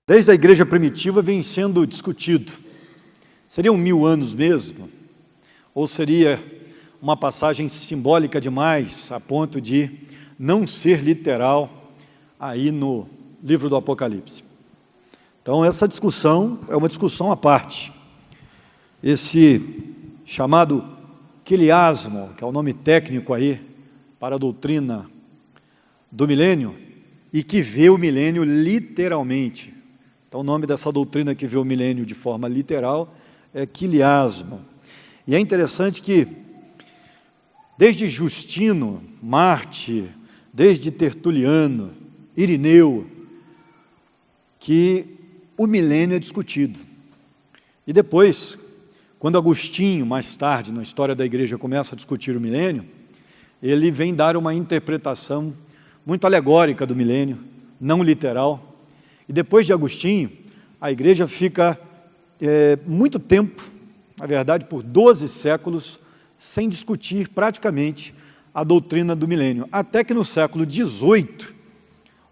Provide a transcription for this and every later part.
Desde a igreja primitiva vem sendo discutido. Seriam 1000 anos mesmo? Ou seria uma passagem simbólica demais, a ponto de não ser literal aí no livro do Apocalipse? Então essa discussão é uma discussão à parte. Esse chamado quiliasmo, que é o nome técnico aí para a doutrina do milênio, e que vê o milênio literalmente. Então o nome dessa doutrina que vê o milênio de forma literal é quiliasmo. E é interessante que desde Justino, Marte, desde Tertuliano, Irineu, que o milênio é discutido. E depois, quando Agostinho, mais tarde, na história da igreja, começa a discutir o milênio, ele vem dar uma interpretação muito alegórica do milênio, não literal. E depois de Agostinho, a igreja fica muito tempo, na verdade por 12 séculos, sem discutir praticamente a doutrina do milênio. Até que no século XVIII,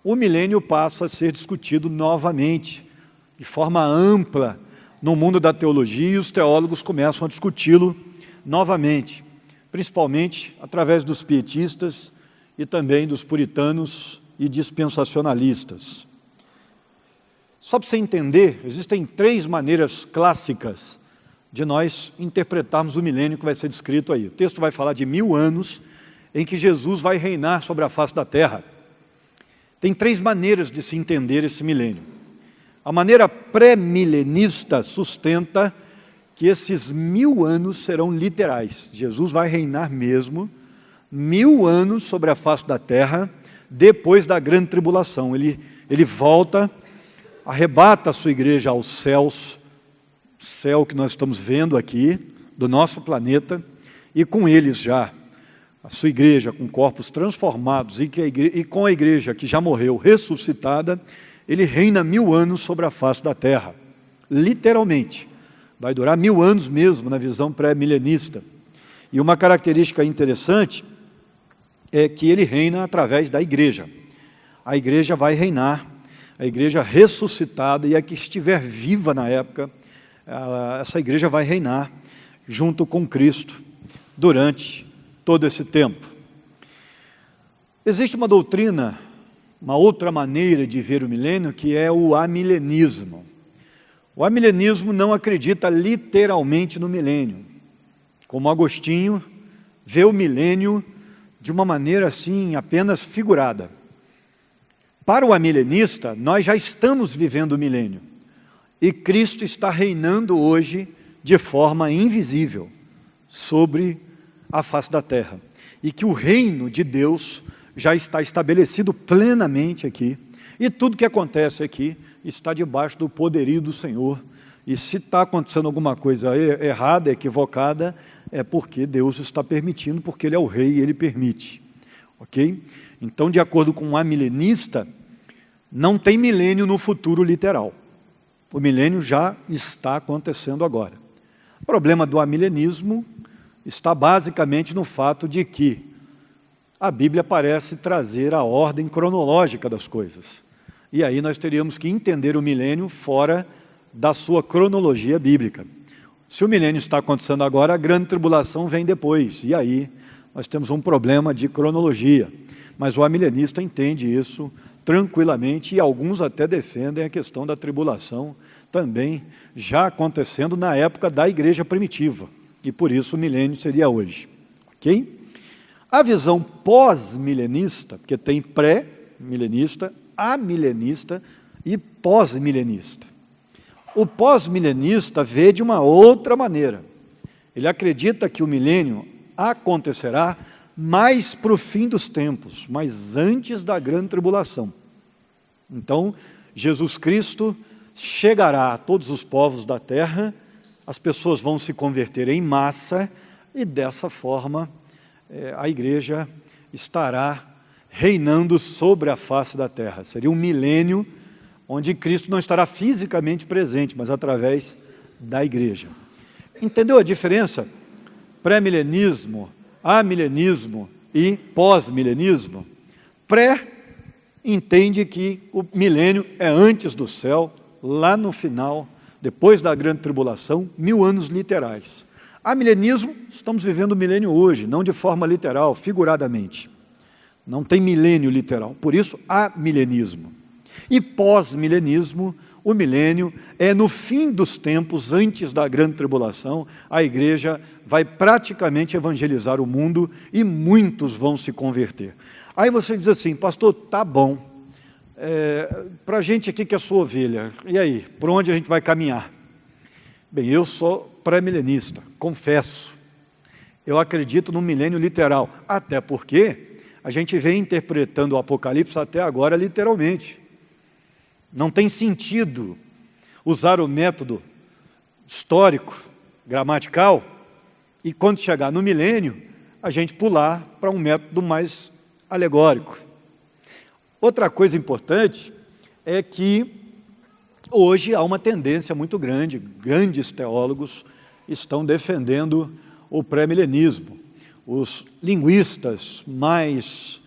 o milênio passa a ser discutido novamente, de forma ampla, no mundo da teologia, e os teólogos começam a discuti-lo novamente, principalmente através dos pietistas e também dos puritanos e dispensacionalistas. Só para você entender, existem 3 maneiras clássicas de nós interpretarmos o milênio que vai ser descrito aí. O texto vai falar de 1000 anos em que Jesus vai reinar sobre a face da terra. Tem 3 maneiras de se entender esse milênio. A maneira pré-milenista sustenta que esses 1000 anos serão literais. Jesus vai reinar mesmo 1000 anos sobre a face da terra, depois da grande tribulação. Ele volta, arrebata a sua igreja aos céus, céu que nós estamos vendo aqui, do nosso planeta, e com eles já, a sua igreja com corpos transformados, e com a igreja que já morreu, ressuscitada, ele reina 1000 anos sobre a face da terra, literalmente. Vai durar 1000 anos mesmo, na visão pré-milenista. E uma característica interessante é que ele reina através da igreja. A igreja vai reinar, a igreja ressuscitada, e a que estiver viva na época, essa igreja vai reinar junto com Cristo durante todo esse tempo. Existe uma doutrina, uma outra maneira de ver o milênio, que é o amilenismo. O amilenismo não acredita literalmente no milênio, como Agostinho vê o milênio de uma maneira assim, apenas figurada. Para o amilenista, nós já estamos vivendo o milênio, e Cristo está reinando hoje de forma invisível sobre a face da terra, e que o reino de Deus já está estabelecido plenamente aqui, e tudo que acontece aqui está debaixo do poderio do Senhor. E se está acontecendo alguma coisa errada, equivocada, é porque Deus está permitindo, porque Ele é o rei e Ele permite. Ok? Então, de acordo com um amilenista, não tem milênio no futuro literal. O milênio já está acontecendo agora. O problema do amilenismo está basicamente no fato de que a Bíblia parece trazer a ordem cronológica das coisas. E aí nós teríamos que entender o milênio fora da sua cronologia bíblica. Se o milênio está acontecendo agora, a grande tribulação vem depois. E aí nós temos um problema de cronologia. Mas o amilenista entende isso tranquilamente, e alguns até defendem a questão da tribulação também já acontecendo na época da igreja primitiva. E por isso o milênio seria hoje. Ok? A visão pós-milenista, porque tem pré-milenista, amilenista e pós-milenista. O pós-milenista vê de uma outra maneira. Ele acredita que o milênio acontecerá mais para o fim dos tempos, mas antes da grande tribulação. Então, Jesus Cristo chegará a todos os povos da terra, as pessoas vão se converter em massa, e dessa forma a igreja estará reinando sobre a face da terra. Seria um milênio onde Cristo não estará fisicamente presente, mas através da igreja. Entendeu a diferença? Pré-milenismo, amilenismo e pós-milenismo. Pré entende que o milênio é antes do céu, lá no final, depois da grande tribulação, 1000 anos literais. Amilenismo, estamos vivendo o milênio hoje, não de forma literal, figuradamente. Não tem milênio literal, por isso, amilenismo. E pós-milenismo, o milênio é no fim dos tempos, antes da grande tribulação, a igreja vai praticamente evangelizar o mundo e muitos vão se converter. Aí você diz assim, pastor, tá bom, para a gente aqui que é sua ovelha, e aí, por onde a gente vai caminhar? Bem, eu sou pré-milenista, confesso, eu acredito no milênio literal, até porque a gente vem interpretando o Apocalipse até agora literalmente. Não tem sentido usar o método histórico, gramatical, e quando chegar no milênio, a gente pular para um método mais alegórico. Outra coisa importante é que hoje há uma tendência muito grande, grandes teólogos estão defendendo o pré-milenismo. Os linguistas mais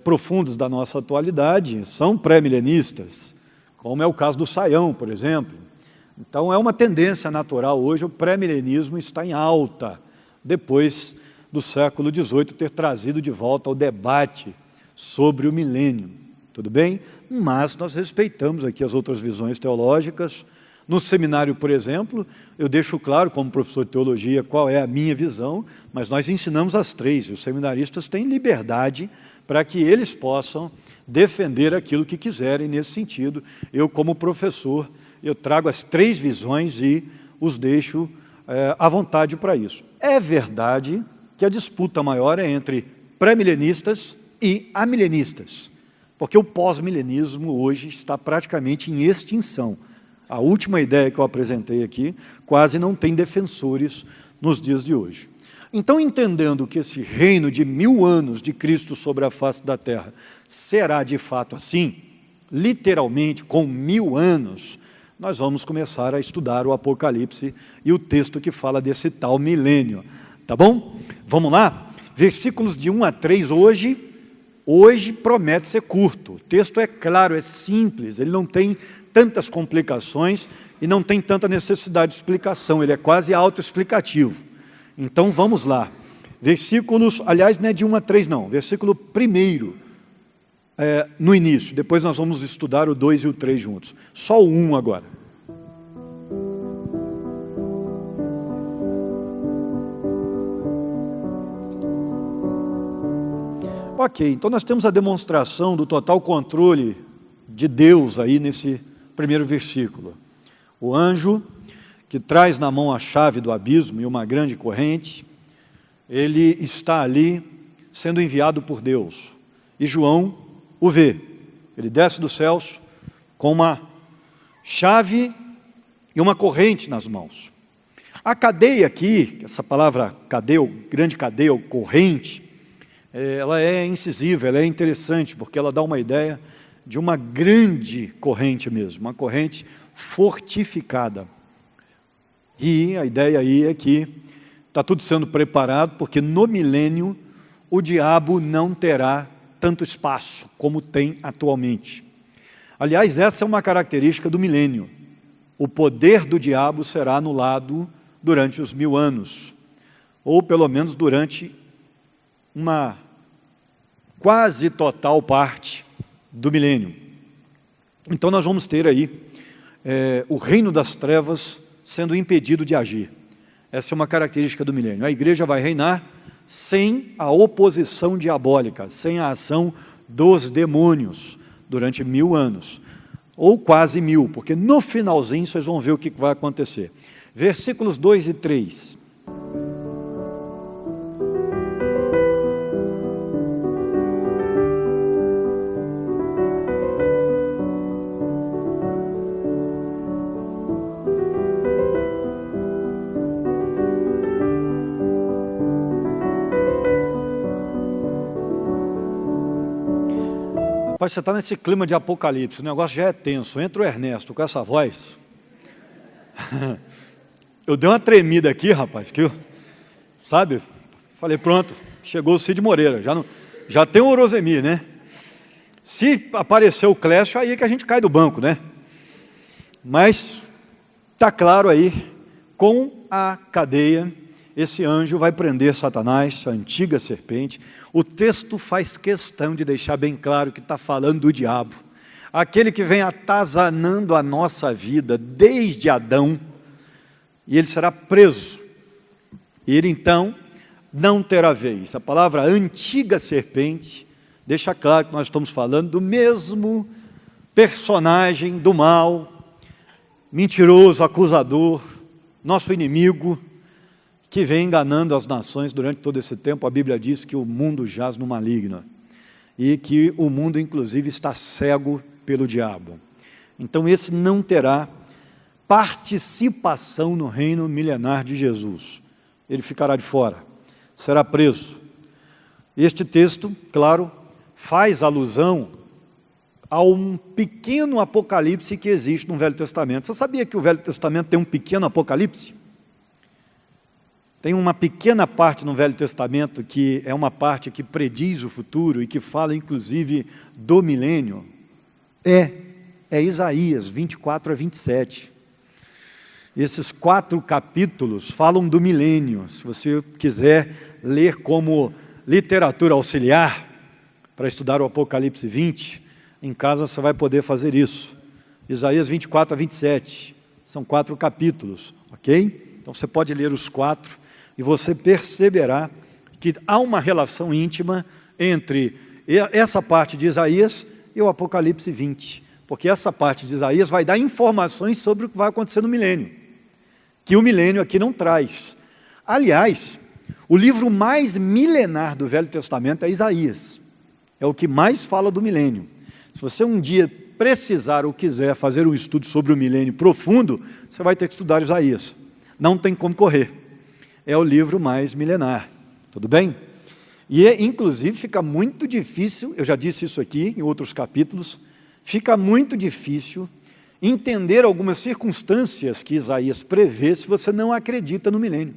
profundos da nossa atualidade são pré-milenistas, como é o caso do Sayão, por exemplo. Então, é uma tendência natural hoje, o pré-milenismo está em alta, depois do século XVIII ter trazido de volta o debate sobre o milênio, tudo bem? Mas nós respeitamos aqui as outras visões teológicas. No seminário, por exemplo, eu deixo claro, como professor de teologia, qual é a minha visão, mas nós ensinamos as três, e os seminaristas têm liberdade para que eles possam defender aquilo que quiserem nesse sentido. Eu, como professor, eu trago as três visões e os deixo à vontade para isso. É verdade que a disputa maior é entre pré-milenistas e amilenistas, porque o pós-milenismo hoje está praticamente em extinção. A última ideia que eu apresentei aqui quase não tem defensores nos dias de hoje. Então, entendendo que esse reino de 1000 anos de Cristo sobre a face da terra será de fato assim, literalmente com 1000 anos, nós vamos começar a estudar o Apocalipse e o texto que fala desse tal milênio. Tá bom? Vamos lá? Versículos de 1 a 3 hoje promete ser curto. O texto é claro, é simples, ele não tem tantas complicações e não tem tanta necessidade de explicação, ele é quase autoexplicativo. Então vamos lá, versículos, aliás não é de 1 a 3 não, versículo 1 no início, depois nós vamos estudar o 2 e o 3 juntos, só o 1 agora. Ok, então nós temos a demonstração do total controle de Deus aí nesse primeiro versículo. O anjo que traz na mão a chave do abismo e uma grande corrente, ele está ali sendo enviado por Deus. E João o vê. Ele desce dos céus com uma chave e uma corrente nas mãos. A cadeia aqui, essa palavra cadeia, grande cadeia ou corrente, ela é incisiva, ela é interessante, porque ela dá uma ideia de uma grande corrente mesmo, uma corrente fortificada. E a ideia aí é que está tudo sendo preparado, porque no milênio o diabo não terá tanto espaço como tem atualmente. Aliás, essa é uma característica do milênio. O poder do diabo será anulado durante os 1000 anos, ou pelo menos durante uma quase total parte do milênio. Então nós vamos ter aí o reino das trevas sendo impedido de agir. Essa é uma característica do milênio. A igreja vai reinar sem a oposição diabólica, sem a ação dos demônios durante 1000 anos, ou quase 1000, porque no finalzinho vocês vão ver o que vai acontecer. Versículos 2 e 3. Rapaz, você está nesse clima de Apocalipse, o negócio já é tenso. Entra o Ernesto com essa voz. Eu dei uma tremida aqui, rapaz, que eu, sabe? Falei, pronto, chegou o Cid Moreira, já tem o Orozemi, né? Se aparecer o Clécio, aí é que a gente cai do banco, né? Mas está claro aí, com a cadeia, esse anjo vai prender Satanás, a antiga serpente. O texto faz questão de deixar bem claro que está falando do diabo, aquele que vem atazanando a nossa vida desde Adão, e ele será preso. E ele então não terá vez. A palavra antiga serpente deixa claro que nós estamos falando do mesmo personagem do mal, mentiroso, acusador, nosso inimigo, que vem enganando as nações durante todo esse tempo. A Bíblia diz que o mundo jaz no maligno, e que o mundo inclusive está cego pelo diabo. Então esse não terá participação no reino milenar de Jesus. Ele ficará de fora, será preso. Este texto, claro, faz alusão a um pequeno apocalipse que existe no Velho Testamento. Você sabia que o Velho Testamento tem um pequeno apocalipse? Tem uma pequena parte no Velho Testamento que é uma parte que prediz o futuro e que fala inclusive do milênio. É Isaías 24 a 27. Esses 4 capítulos falam do milênio. Se você quiser ler como literatura auxiliar para estudar o Apocalipse 20, em casa você vai poder fazer isso. Isaías 24 a 27, são 4 capítulos, ok? Então você pode ler os 4 e você perceberá que há uma relação íntima entre essa parte de Isaías e o Apocalipse 20, porque essa parte de Isaías vai dar informações sobre o que vai acontecer no milênio, que o milênio aqui não traz. Aliás, o livro mais milenar do Velho Testamento é Isaías, é o que mais fala do milênio. Se você um dia precisar ou quiser fazer um estudo sobre o milênio profundo, você vai ter que estudar Isaías, não tem como correr, é o livro mais milenar, tudo bem? E inclusive fica muito difícil, eu já disse isso aqui em outros capítulos, fica muito difícil entender algumas circunstâncias que Isaías prevê se você não acredita no milênio.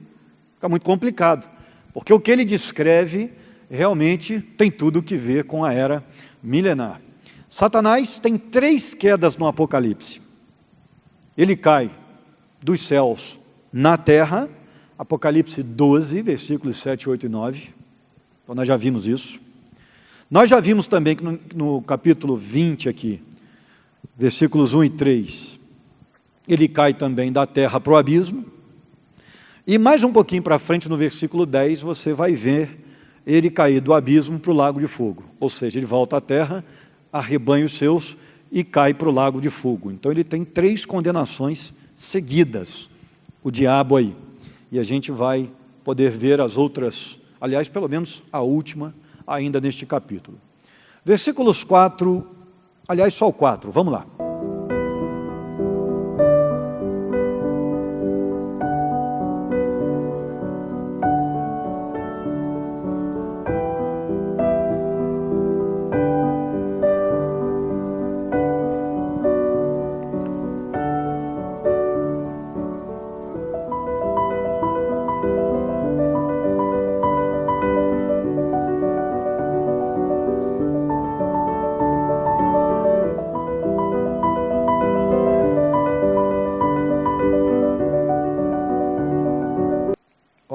Fica muito complicado, porque o que ele descreve realmente tem tudo o que ver com a era milenar. Satanás tem 3 quedas no Apocalipse. Ele cai dos céus na terra, Apocalipse 12, versículos 7, 8 e 9. Então nós já vimos isso. Nós já vimos também que no capítulo 20 aqui, versículos 1 e 3, ele cai também da terra para o abismo. E mais um pouquinho para frente, no versículo 10, você vai ver ele cair do abismo para o lago de fogo. Ou seja, ele volta à terra, arrebanha os seus e cai para o lago de fogo. Então ele tem 3 condenações seguidas, o diabo aí. E a gente vai poder ver as outras, aliás, pelo menos a última, ainda neste capítulo. Versículos 4, aliás, só o 4, vamos lá.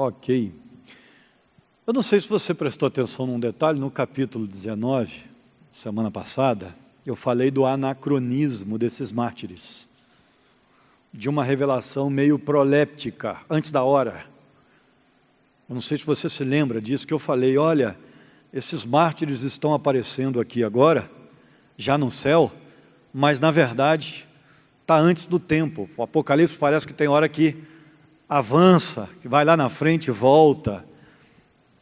Ok. Eu não sei se você prestou atenção num detalhe, no capítulo 19, semana passada, eu falei do anacronismo desses mártires, de uma revelação meio proléptica, antes da hora. Eu não sei se você se lembra disso, que eu falei, olha, esses mártires estão aparecendo aqui agora, já no céu, mas na verdade está antes do tempo. O Apocalipse parece que tem hora que avança, que vai lá na frente e volta.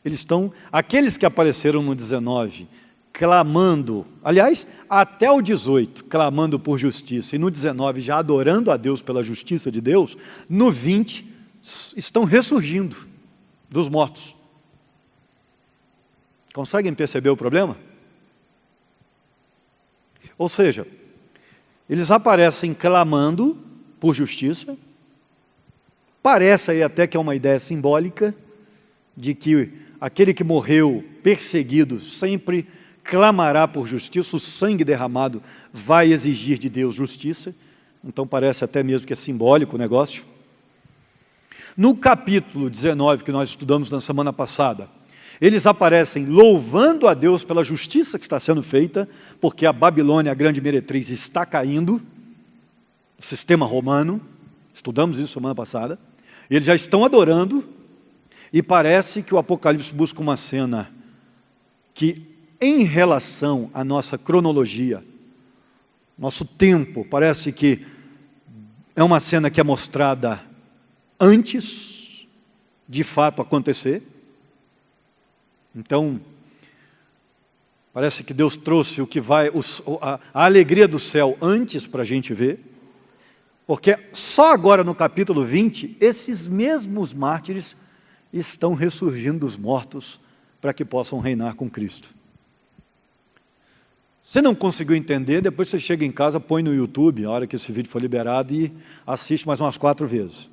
Eles estão, aqueles que apareceram no 19, clamando, aliás, até o 18, clamando por justiça, e no 19 já adorando a Deus pela justiça de Deus, no 20 estão ressurgindo dos mortos. Conseguem perceber o problema? Ou seja, eles aparecem clamando por justiça. Parece aí até que é uma ideia simbólica de que aquele que morreu perseguido sempre clamará por justiça, o sangue derramado vai exigir de Deus justiça. então parece até mesmo que é simbólico o negócio. No capítulo 19, que nós estudamos na semana passada, eles aparecem louvando a Deus pela justiça que está sendo feita, porque a Babilônia, a grande meretriz, está caindo, o sistema romano, estudamos isso semana passada, e eles já estão adorando, e parece que o Apocalipse busca uma cena que, em relação à nossa cronologia, nosso tempo, parece que é uma cena que é mostrada antes de fato acontecer. Então, parece que Deus trouxe o que vai, a alegria do céu antes para a gente ver, porque só agora no capítulo 20, esses mesmos mártires estão ressurgindo dos mortos para que possam reinar com Cristo. Se não conseguiu entender, depois você chega em casa, põe no YouTube, a hora que esse vídeo for liberado, e assiste mais umas 4 vezes.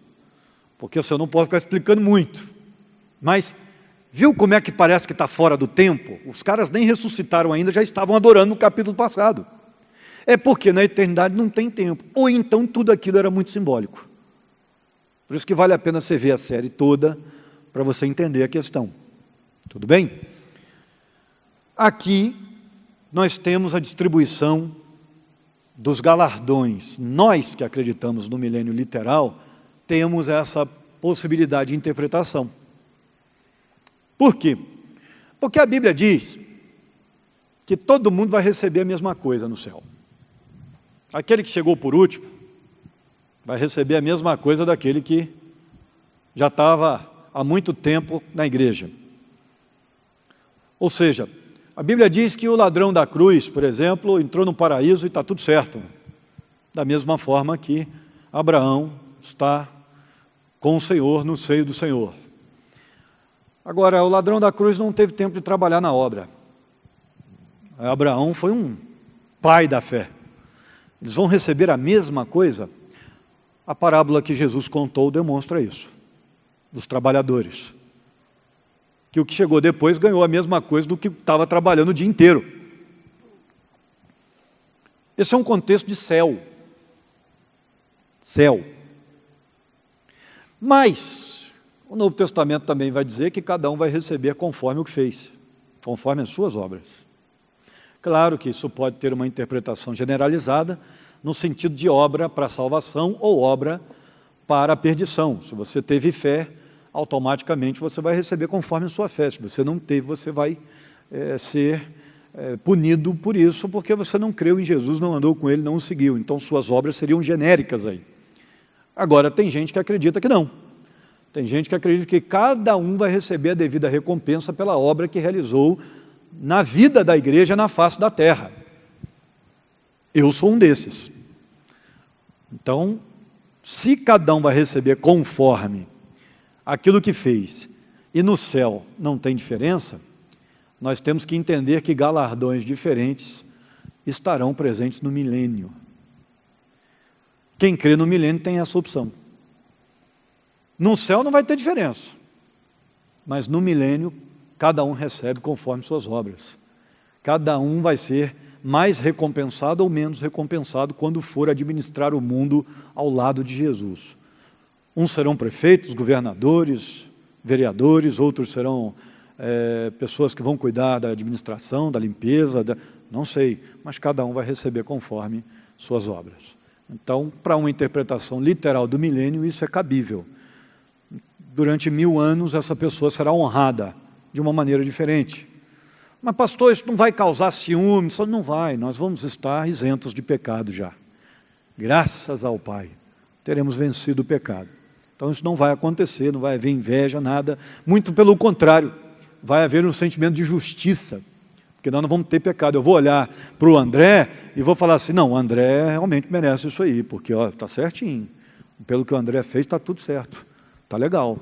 Porque eu não posso ficar explicando muito. Mas, viu como é que parece que está fora do tempo? Os caras nem ressuscitaram ainda, já estavam adorando no capítulo passado. É porque na eternidade não tem tempo. Ou então tudo aquilo era muito simbólico. Por isso que vale a pena você ver a série toda, para você entender a questão. Tudo bem? Aqui nós temos a distribuição dos galardões. Nós que acreditamos no milênio literal, temos essa possibilidade de interpretação. Por quê? Porque a Bíblia diz que todo mundo vai receber a mesma coisa no céu. Aquele que chegou por último vai receber a mesma coisa daquele que já estava há muito tempo na igreja. Ou seja, a Bíblia diz que o ladrão da cruz, por exemplo, entrou no paraíso e está tudo certo. Da mesma forma que Abraão está com o Senhor, no seio do Senhor. Agora, o ladrão da cruz não teve tempo de trabalhar na obra. Abraão foi um pai da fé. Eles vão receber a mesma coisa? A parábola que Jesus contou demonstra isso, dos trabalhadores. Que o que chegou depois ganhou a mesma coisa do que estava trabalhando o dia inteiro. Esse é um contexto de céu. Céu. Mas o Novo Testamento também vai dizer que cada um vai receber conforme o que fez, conforme as suas obras. Claro que isso pode ter uma interpretação generalizada, no sentido de obra para a salvação ou obra para a perdição. Se você teve fé, automaticamente você vai receber conforme a sua fé. Se você não teve, você vai ser punido por isso, porque você não creu em Jesus, não andou com Ele, não o seguiu. Então suas obras seriam genéricas aí. Agora tem gente que acredita que não. Tem gente que acredita que cada um vai receber a devida recompensa pela obra que realizou na vida da igreja na face da terra. Eu sou um desses. Então, se cada um vai receber conforme aquilo que fez, e no céu não tem diferença, nós temos que entender que galardões diferentes estarão presentes no milênio. Quem crê no milênio tem essa opção. No céu não vai ter diferença, mas no milênio cada um recebe conforme suas obras. Cada um vai ser mais recompensado ou menos recompensado quando for administrar o mundo ao lado de Jesus. Uns serão prefeitos, governadores, vereadores, outros serão pessoas que vão cuidar da administração, da limpeza, não sei, mas cada um vai receber conforme suas obras. Então, para uma interpretação literal do milênio, isso é cabível. Durante 1000 anos, essa pessoa será honrada de uma maneira diferente. Mas, pastor, isso não vai causar ciúme? Não vai, nós vamos estar isentos de pecado já. Graças ao Pai, teremos vencido o pecado. Então, isso não vai acontecer, não vai haver inveja, nada. Muito pelo contrário, vai haver um sentimento de justiça, porque nós não vamos ter pecado. Eu vou olhar para o André e vou falar assim, não, o André realmente merece isso aí, porque está certinho. Pelo que o André fez, está tudo certo. Está legal.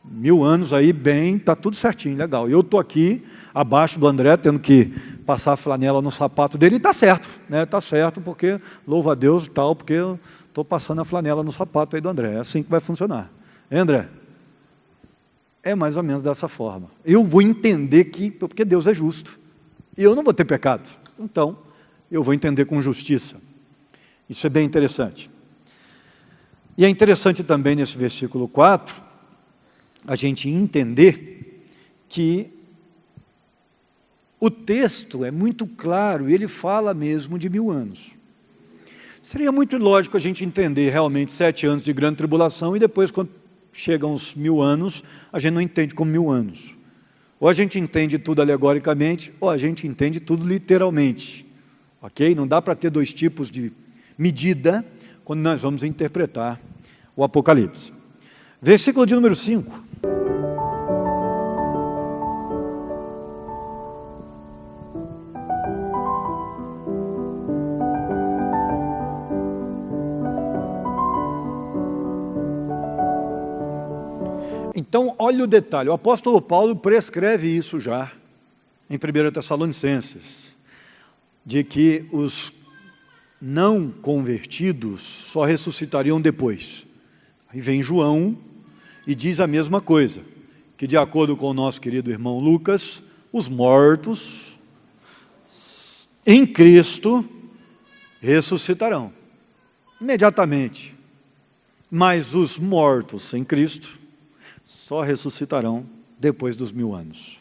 1000 anos aí, bem, está tudo certinho, legal. E eu estou aqui, abaixo do André, tendo que passar a flanela no sapato dele, e está certo, né? Está certo, porque, louva a Deus e tal, porque eu estou passando a flanela no sapato aí do André. É assim que vai funcionar. André? É mais ou menos dessa forma. Eu vou entender que, porque Deus é justo, e eu não vou ter pecado. Então, eu vou entender com justiça. Isso é bem interessante. E é interessante também nesse versículo 4, a gente entender que o texto é muito claro, e ele fala mesmo de 1000 anos. Seria muito lógico a gente entender realmente 7 anos de grande tribulação, e depois, quando chegam os 1000 anos, a gente não entende como 1000 anos. Ou a gente entende tudo alegoricamente, ou a gente entende tudo literalmente. Ok? Não dá para ter 2 tipos de medida quando nós vamos interpretar o Apocalipse. Versículo de número 5. Então, olha o detalhe, o apóstolo Paulo prescreve isso já, em 1 Tessalonicenses, de que os não convertidos só ressuscitariam depois. Aí vem João e diz a mesma coisa, que de acordo com o nosso querido irmão Lucas, os mortos em Cristo ressuscitarão, imediatamente. Mas os mortos em Cristo só ressuscitarão depois dos 1000 anos.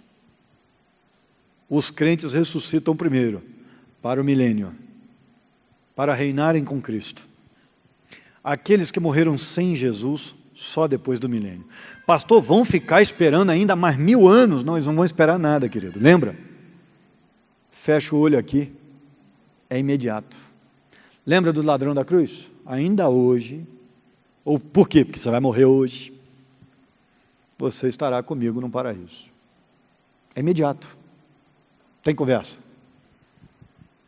Os crentes ressuscitam primeiro, para o milênio, para reinarem com Cristo. Aqueles que morreram sem Jesus, só depois do milênio. Pastor, vão ficar esperando ainda mais 1000 anos? Não, eles não vão esperar nada, querido. Lembra? Fecha o olho aqui, é imediato. Lembra do ladrão da cruz? Ainda hoje, ou por quê? Porque você vai morrer hoje. Você estará comigo no paraíso. É imediato. Tem conversa?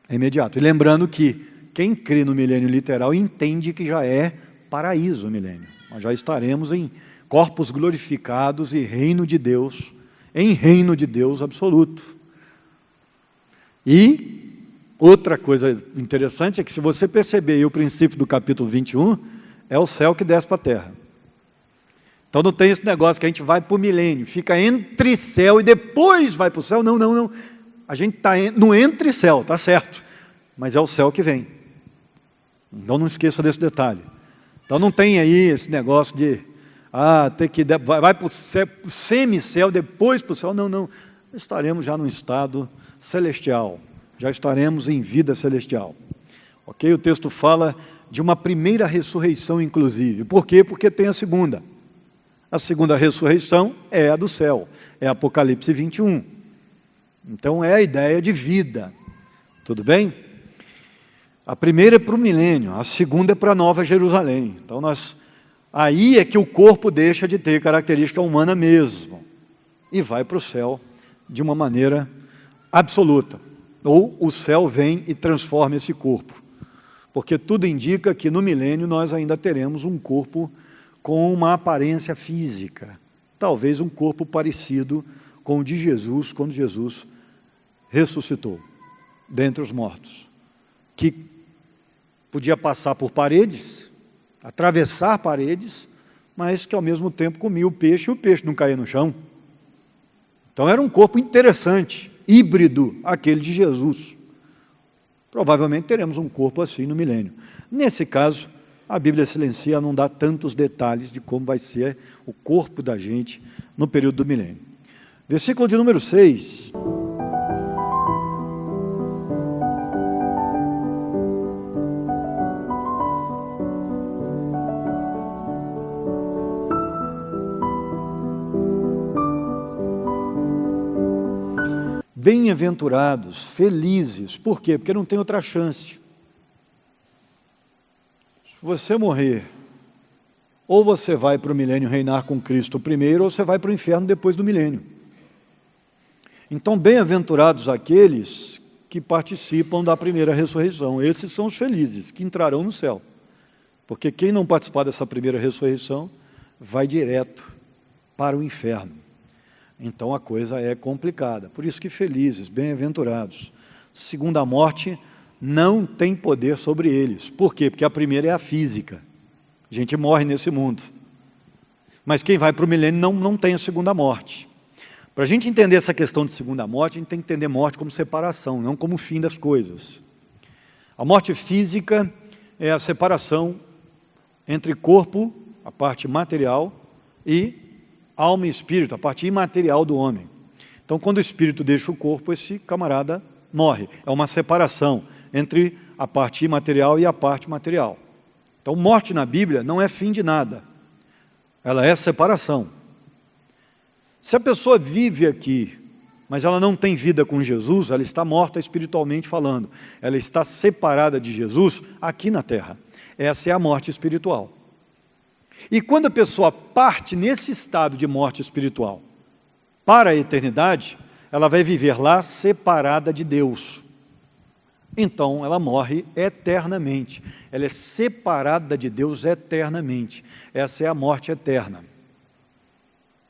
É imediato. E lembrando que quem crê no milênio literal entende que já é paraíso o milênio. Nós já estaremos em corpos glorificados e reino de Deus, em reino de Deus absoluto. E outra coisa interessante é que, se você perceber aí o princípio do capítulo 21, é o céu que desce para a terra. Então não tem esse negócio que a gente vai para o milênio, fica entre céu e depois vai para o céu. Não. A gente está no entre céu, está certo. Mas é o céu que vem. Então não esqueça desse detalhe. Então não tem aí esse negócio de, vai para o semicéu, depois para o céu. Não. Estaremos já no estado celestial. Já estaremos em vida celestial. Ok? O texto fala de uma primeira ressurreição, inclusive. Por quê? Porque tem a segunda. A segunda ressurreição é a do céu, é Apocalipse 21. Então é a ideia de vida, tudo bem? A primeira é para o milênio, a segunda é para a Nova Jerusalém. Então aí é que o corpo deixa de ter característica humana mesmo, e vai para o céu de uma maneira absoluta. Ou o céu vem e transforma esse corpo, porque tudo indica que no milênio nós ainda teremos um corpo com uma aparência física, talvez um corpo parecido com o de Jesus, quando Jesus ressuscitou dentre os mortos, que podia passar por paredes, atravessar paredes, mas que ao mesmo tempo comia o peixe, e o peixe não caía no chão. Então era um corpo interessante, híbrido, aquele de Jesus. Provavelmente teremos um corpo assim no milênio. Nesse caso, a Bíblia silencia, não dá tantos detalhes de como vai ser o corpo da gente no período do milênio. Versículo de número 6. Bem-aventurados, felizes. Por quê? Porque não tem outra chance. Se você morrer, ou você vai para o milênio reinar com Cristo primeiro, ou você vai para o inferno depois do milênio. Então, bem-aventurados aqueles que participam da primeira ressurreição. Esses são os felizes, que entrarão no céu. Porque quem não participar dessa primeira ressurreição, vai direto para o inferno. Então a coisa é complicada. Por isso que felizes, bem-aventurados. Segunda morte não tem poder sobre eles. Por quê? Porque a primeira é a física. A gente morre nesse mundo. Mas quem vai para o milênio não tem a segunda morte. Para a gente entender essa questão de segunda morte, a gente tem que entender morte como separação, não como fim das coisas. A morte física é a separação entre corpo, a parte material, e alma e espírito, a parte imaterial do homem. Então, quando o espírito deixa o corpo, esse camarada morre. É uma separação entre a parte imaterial e a parte material. Então, morte na Bíblia não é fim de nada. Ela é separação. Se a pessoa vive aqui, mas ela não tem vida com Jesus, ela está morta espiritualmente falando. Ela está separada de Jesus aqui na terra. Essa é a morte espiritual. E quando a pessoa parte nesse estado de morte espiritual para a eternidade, ela vai viver lá separada de Deus. Então ela morre eternamente. Ela é separada de Deus eternamente. Essa é a morte eterna.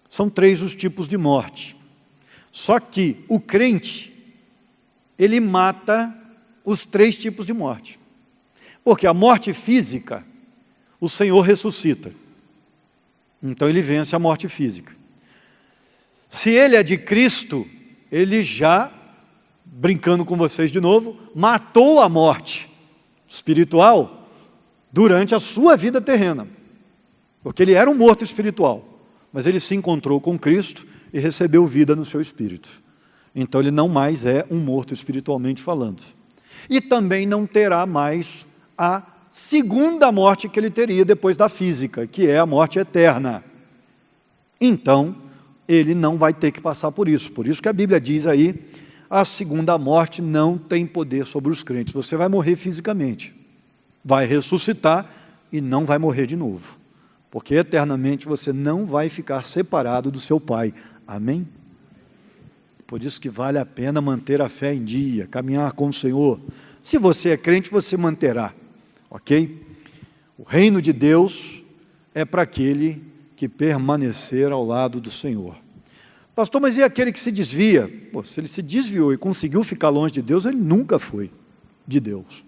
São 3 os tipos de morte. Só que o crente, ele mata os 3 tipos de morte. Porque a morte física, o Senhor ressuscita. Então ele vence a morte física. Se ele é de Cristo, ele já, brincando com vocês de novo, matou a morte espiritual durante a sua vida terrena. Porque ele era um morto espiritual, mas ele se encontrou com Cristo e recebeu vida no seu espírito. Então ele não mais é um morto espiritualmente falando. E também não terá mais a segunda morte que ele teria depois da física, que é a morte eterna. Então, ele não vai ter que passar por isso. Por isso que a Bíblia diz aí, a segunda morte não tem poder sobre os crentes. Você vai morrer fisicamente, vai ressuscitar e não vai morrer de novo. Porque eternamente você não vai ficar separado do seu Pai. Amém? Por isso que vale a pena manter a fé em dia, caminhar com o Senhor. Se você é crente, você manterá. Ok? O reino de Deus é para aquele que permanecer ao lado do Senhor. Pastor, mas e aquele que se desvia? Pô, se ele se desviou e conseguiu ficar longe de Deus, ele nunca foi de Deus.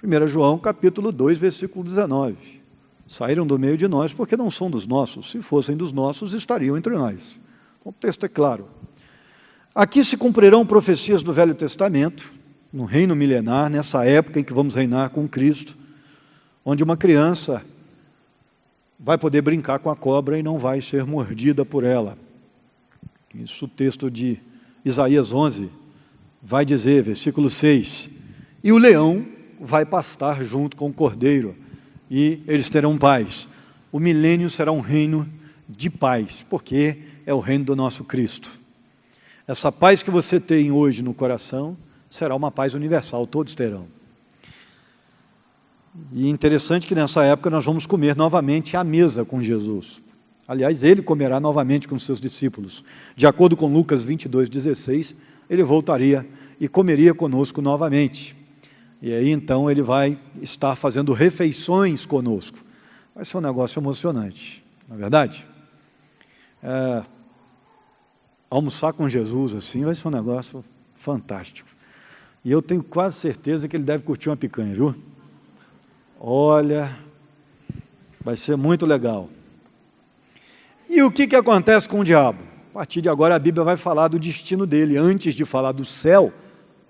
1 João capítulo 2, versículo 19. Saíram do meio de nós porque não são dos nossos. Se fossem dos nossos, estariam entre nós. O texto é claro. Aqui se cumprirão profecias do Velho Testamento, no reino milenar, nessa época em que vamos reinar com Cristo, onde uma criança vai poder brincar com a cobra e não vai ser mordida por ela. Isso o texto de Isaías 11 vai dizer, versículo 6, e o leão vai pastar junto com o cordeiro, e eles terão paz. O milênio será um reino de paz, porque é o reino do nosso Cristo. Essa paz que você tem hoje no coração será uma paz universal, todos terão. E interessante que nessa época nós vamos comer novamente à mesa com Jesus. Aliás, ele comerá novamente com seus discípulos. De acordo com Lucas 22:16, ele voltaria e comeria conosco novamente. E aí então ele vai estar fazendo refeições conosco. Vai ser um negócio emocionante, não é verdade? Almoçar com Jesus assim vai ser um negócio fantástico. E eu tenho quase certeza que ele deve curtir uma picanha, viu? Olha, vai ser muito legal. E o que acontece com o diabo? A partir de agora a Bíblia vai falar do destino dele. Antes de falar do céu,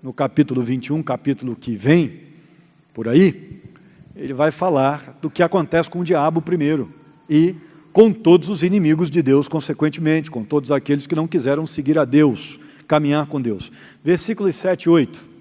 no capítulo 21, capítulo que vem, por aí, ele vai falar do que acontece com o diabo primeiro. E com todos os inimigos de Deus, consequentemente, com todos aqueles que não quiseram seguir a Deus, caminhar com Deus. Versículos 7 e 8.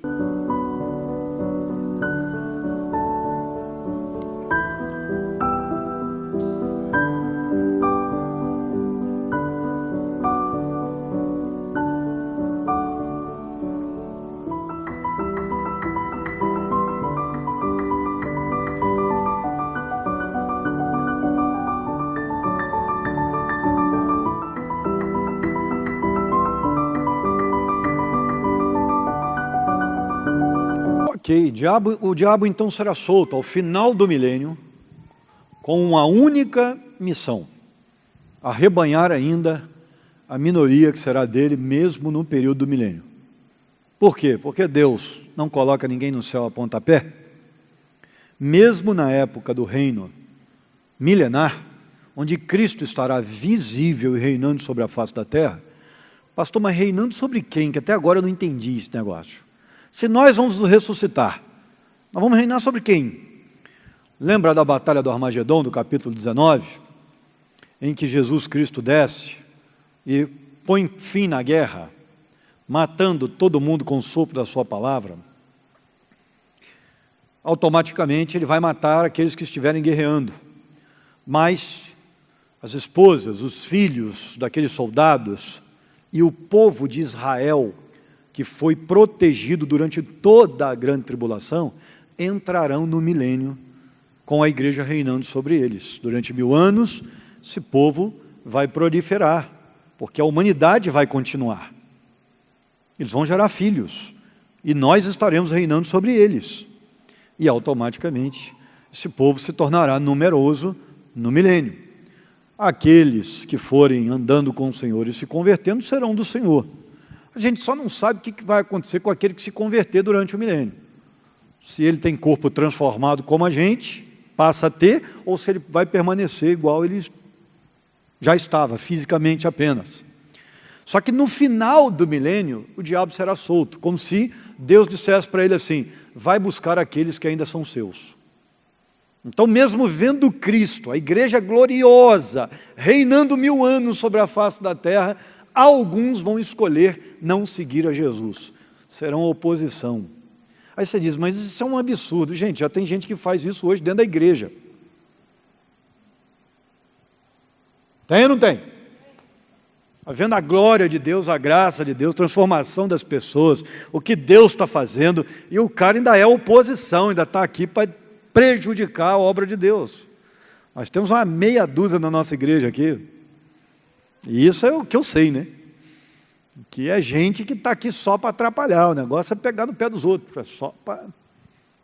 Ok, o diabo então será solto ao final do milênio com uma única missão: arrebanhar ainda a minoria que será dele mesmo no período do milênio. Por quê? Porque Deus não coloca ninguém no céu a pontapé. Mesmo na época do reino milenar, onde Cristo estará visível e reinando sobre a face da terra. Pastor, mas reinando sobre quem? Que até agora eu não entendi esse negócio. Se nós vamos ressuscitar, nós vamos reinar sobre quem? Lembra da batalha do Armagedon, do capítulo 19, em que Jesus Cristo desce e põe fim na guerra, matando todo mundo com o sopro da sua palavra? Automaticamente ele vai matar aqueles que estiverem guerreando, mas as esposas, os filhos daqueles soldados e o povo de Israel, que foi protegido durante toda a grande tribulação, entrarão no milênio com a igreja reinando sobre eles. Durante 1000 anos, esse povo vai proliferar, porque a humanidade vai continuar. Eles vão gerar filhos, e nós estaremos reinando sobre eles. E automaticamente, esse povo se tornará numeroso no milênio. Aqueles que forem andando com o Senhor e se convertendo serão do Senhor. A gente só não sabe o que vai acontecer com aquele que se converter durante o milênio. Se ele tem corpo transformado como a gente, passa a ter, ou se ele vai permanecer igual ele já estava, fisicamente apenas. Só que no final do milênio, o diabo será solto, como se Deus dissesse para ele assim: vai buscar aqueles que ainda são seus. Então, mesmo vendo Cristo, a igreja gloriosa, reinando 1000 anos sobre a face da terra, alguns vão escolher não seguir a Jesus, serão oposição. Aí você diz, mas isso é um absurdo. Gente, já tem gente que faz isso hoje dentro da igreja. Tem ou não tem? Vendo a glória de Deus, a graça de Deus, transformação das pessoas, o que Deus está fazendo, e o cara ainda é oposição, ainda está aqui para prejudicar a obra de Deus. Nós temos uma meia dúzia na nossa igreja aqui, e isso é o que eu sei, né? Que é gente que está aqui só para atrapalhar, o negócio é pegar no pé dos outros, é só para...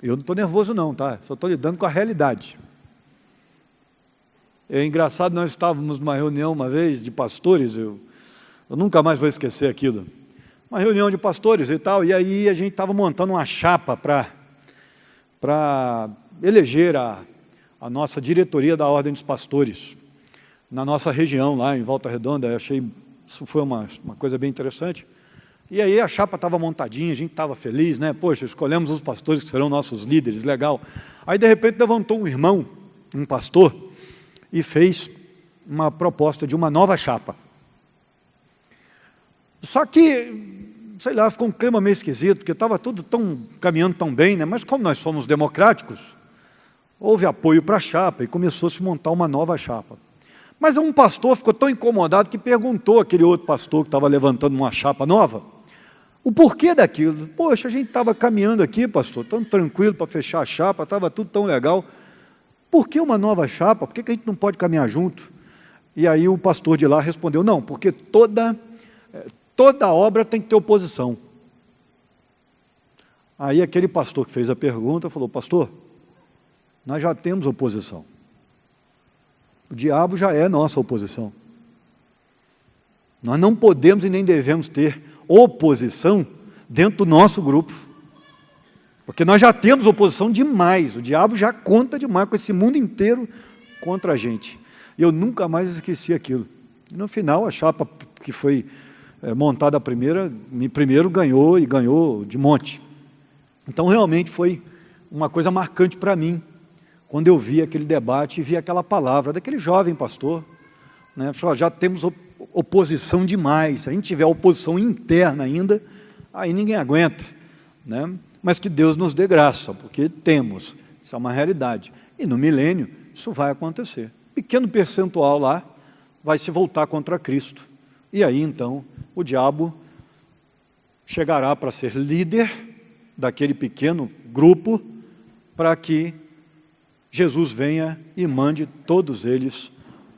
Eu não estou nervoso não, tá? Só estou lidando com a realidade. É engraçado, nós estávamos numa reunião uma vez de pastores, eu nunca mais vou esquecer aquilo. Uma reunião de pastores e tal, e aí a gente estava montando uma chapa para eleger a nossa diretoria da Ordem dos Pastores, na nossa região, lá em Volta Redonda. Eu achei, isso foi uma coisa bem interessante. E aí a chapa estava montadinha, a gente estava feliz, né? Poxa, escolhemos os pastores que serão nossos líderes, legal. Aí de repente levantou um irmão, um pastor, e fez uma proposta de uma nova chapa. Só que, sei lá, ficou um clima meio esquisito, porque estava tudo caminhando tão bem, né? Mas como nós somos democráticos, houve apoio para a chapa e começou a se montar uma nova chapa. Mas um pastor ficou tão incomodado que perguntou àquele outro pastor que estava levantando uma chapa nova, o porquê daquilo. Poxa, a gente estava caminhando aqui, pastor, tão tranquilo para fechar a chapa, estava tudo tão legal. Por que uma nova chapa? Por que a gente não pode caminhar junto? E aí o pastor de lá respondeu, não, porque toda obra tem que ter oposição. Aí aquele pastor que fez a pergunta falou, pastor, nós já temos oposição. O diabo já é nossa oposição. Nós não podemos e nem devemos ter oposição dentro do nosso grupo. Porque nós já temos oposição demais. O diabo já conta demais com esse mundo inteiro contra a gente. E eu nunca mais esqueci aquilo. E no final, a chapa que foi montada primeiro ganhou e ganhou de monte. Então, realmente foi uma coisa marcante para mim, quando eu vi aquele debate e vi aquela palavra daquele jovem pastor, né? Falou, já temos oposição demais, se a gente tiver oposição interna ainda, aí ninguém aguenta, né? Mas que Deus nos dê graça, porque temos, isso é uma realidade, e no milênio isso vai acontecer. Pequeno percentual lá vai se voltar contra Cristo, e aí então o diabo chegará para ser líder daquele pequeno grupo, para que Jesus venha e mande todos eles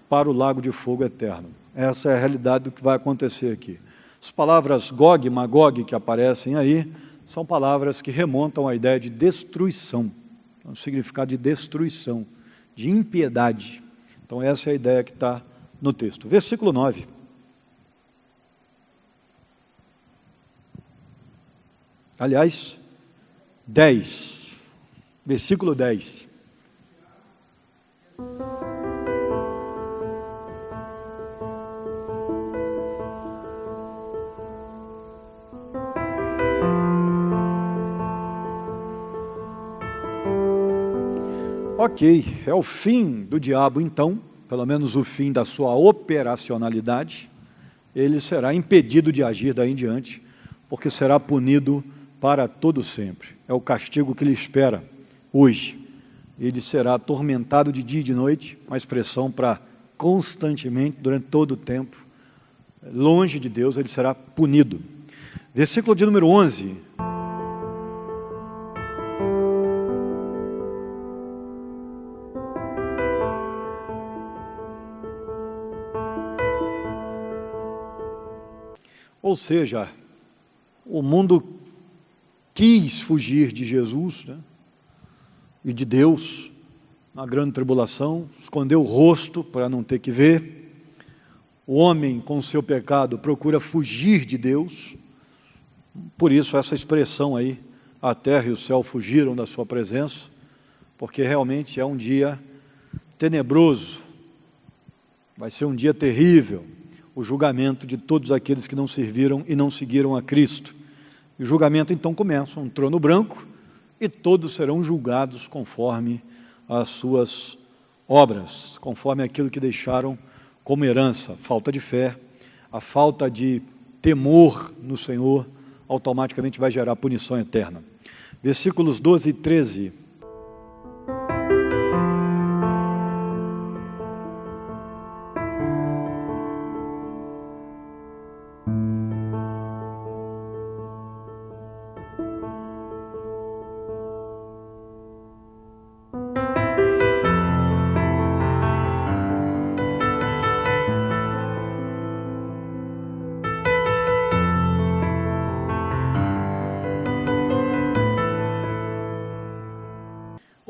para o lago de fogo eterno. Essa é a realidade do que vai acontecer aqui. As palavras Gog e Magog que aparecem aí, são palavras que remontam à ideia de destruição, o significado de destruição, de impiedade. Então essa é a ideia que está no texto. Versículo 9. Aliás, 10. Versículo 10. Ok, é o fim do diabo então, pelo menos o fim da sua operacionalidade. Ele será impedido de agir daí em diante, porque será punido para todo sempre. É o castigo que lhe espera hoje. Ele será atormentado de dia e de noite, uma expressão para constantemente, durante todo o tempo, longe de Deus, ele será punido. Versículo de número 11. Ou seja, o mundo quis fugir de Jesus, né, e de Deus, na grande tribulação, escondeu o rosto para não ter que ver. O homem, com o seu pecado, procura fugir de Deus. Por isso, essa expressão aí, a terra e o céu fugiram da sua presença, porque realmente é um dia tenebroso, vai ser um dia terrível, o julgamento de todos aqueles que não serviram e não seguiram a Cristo. E o julgamento então começa, um trono branco, e todos serão julgados conforme as suas obras, conforme aquilo que deixaram como herança. Falta de fé, a falta de temor no Senhor, automaticamente vai gerar punição eterna. Versículos 12 e 13.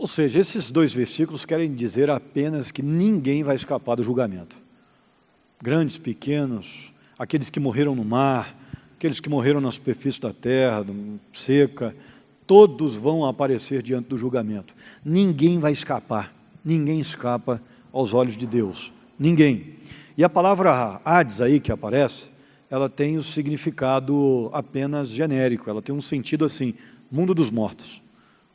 Ou seja, esses dois versículos querem dizer apenas que ninguém vai escapar do julgamento. Grandes, pequenos, aqueles que morreram no mar, aqueles que morreram na superfície da terra, seca, todos vão aparecer diante do julgamento. Ninguém vai escapar, ninguém escapa aos olhos de Deus, ninguém. E a palavra Hades aí que aparece, ela tem o significado apenas genérico, ela tem um sentido assim, mundo dos mortos.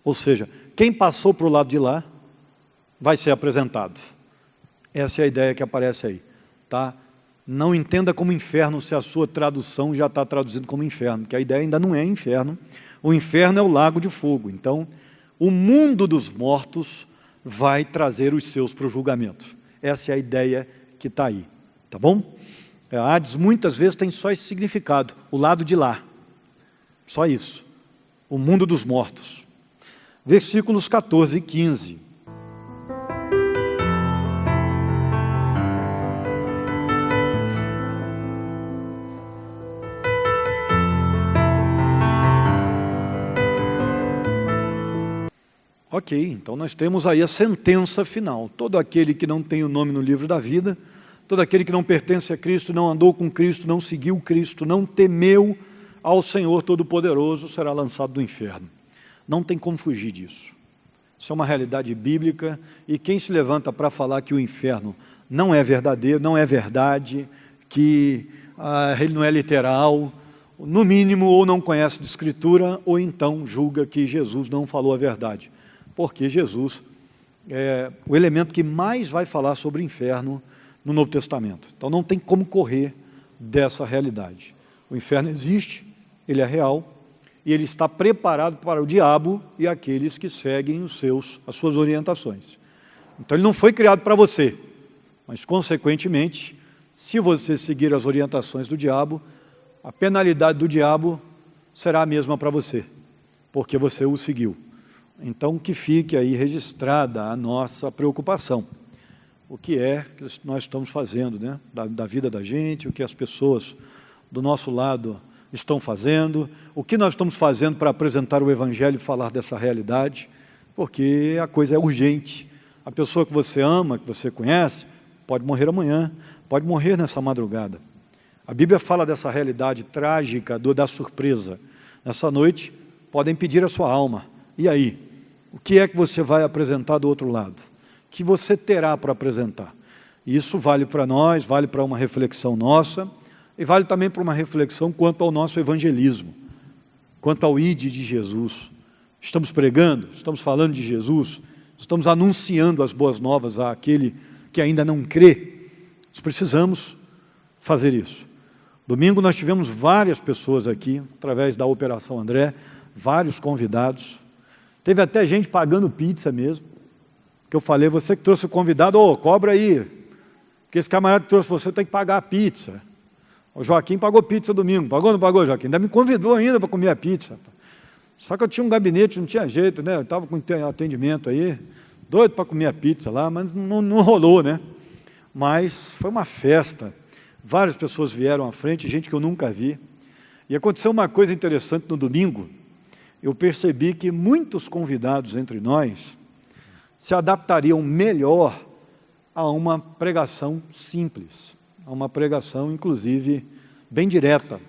Ou seja, quem passou para o lado de lá vai ser apresentado. Essa é a ideia que aparece aí, tá? Não entenda como inferno se a sua tradução já está traduzindo como inferno, porque a ideia ainda não é inferno. O inferno é o lago de fogo. Então, o mundo dos mortos vai trazer os seus para o julgamento. Essa é a ideia que está aí, tá bom? Hades muitas vezes tem só esse significado, o lado de lá. Só isso. O mundo dos mortos. Versículos 14 e 15. Ok, então nós temos aí a sentença final. Todo aquele que não tem o nome no livro da vida, todo aquele que não pertence a Cristo, não andou com Cristo, não seguiu Cristo, não temeu ao Senhor Todo-Poderoso, será lançado no inferno. Não tem como fugir disso. Isso é uma realidade bíblica, e quem se levanta para falar que o inferno não é verdadeiro, não é verdade, que ele não é literal, no mínimo ou não conhece de Escritura, ou então julga que Jesus não falou a verdade. Porque Jesus é o elemento que mais vai falar sobre o inferno no Novo Testamento. Então não tem como correr dessa realidade. O inferno existe, ele é real, e ele está preparado para o diabo e aqueles que seguem as suas orientações. Então ele não foi criado para você, mas consequentemente, se você seguir as orientações do diabo, a penalidade do diabo será a mesma para você, porque você o seguiu. Então que fique aí registrada a nossa preocupação. O que é que nós estamos fazendo, né? da vida da gente, o que as pessoas do nosso lado estão fazendo, o que nós estamos fazendo para apresentar o Evangelho e falar dessa realidade, porque a coisa é urgente. A pessoa que você ama, que você conhece, pode morrer amanhã, pode morrer nessa madrugada. A Bíblia fala dessa realidade trágica, da surpresa. Nessa noite, podem pedir a sua alma. E aí? O que é que você vai apresentar do outro lado? O que você terá para apresentar? Isso vale para nós, vale para uma reflexão nossa, e vale também para uma reflexão quanto ao nosso evangelismo, quanto ao ID de Jesus. Estamos pregando, estamos falando de Jesus, estamos anunciando as boas novas àquele que ainda não crê. Nós precisamos fazer isso. Domingo nós tivemos várias pessoas aqui, através da Operação André, vários convidados. Teve até gente pagando pizza mesmo, que eu falei, você que trouxe o convidado, cobra aí, porque esse camarada que trouxe você tem que pagar a pizza. O Joaquim pagou pizza domingo, pagou ou não pagou, Joaquim? Ainda me convidou ainda para comer a pizza. Só que eu tinha um gabinete, não tinha jeito, né? Eu estava com atendimento aí, doido para comer a pizza lá, mas não rolou, né? Mas foi uma festa. Várias pessoas vieram à frente, gente que eu nunca vi. E aconteceu uma coisa interessante no domingo. Eu percebi que muitos convidados entre nós se adaptariam melhor a uma pregação simples, a uma pregação, inclusive, bem direta.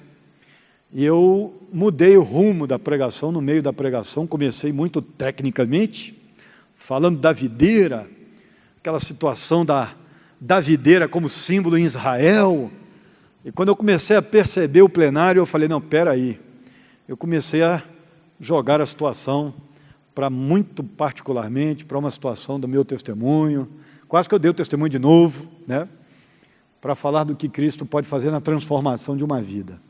E eu mudei o rumo da pregação, no meio da pregação, comecei muito tecnicamente, falando da videira, aquela situação da videira como símbolo em Israel. E quando eu comecei a perceber o plenário, eu falei, não, espera aí. Eu comecei a jogar a situação para muito particularmente, para uma situação do meu testemunho, quase que eu dei o testemunho de novo, né? Para falar do que Cristo pode fazer na transformação de uma vida.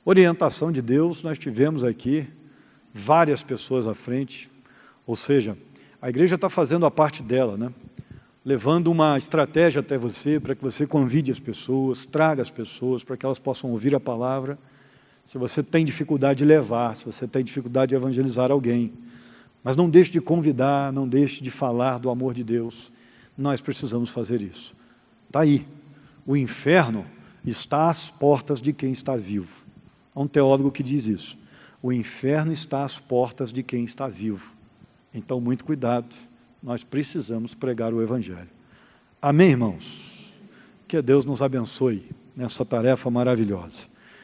Orientação de Deus, nós tivemos aqui várias pessoas à frente, ou seja, a igreja está fazendo a parte dela, né? Levando uma estratégia até você, para que você convide as pessoas, traga as pessoas, para que elas possam ouvir a palavra. Se você tem dificuldade de levar, se você tem dificuldade de evangelizar alguém, mas não deixe de convidar, não deixe de falar do amor de Deus. Nós precisamos fazer isso. Está aí. O inferno está às portas de quem está vivo. Há um teólogo que diz isso. O inferno está às portas de quem está vivo. Então, muito cuidado. Nós precisamos pregar o Evangelho. Amém, irmãos? Que Deus nos abençoe nessa tarefa maravilhosa.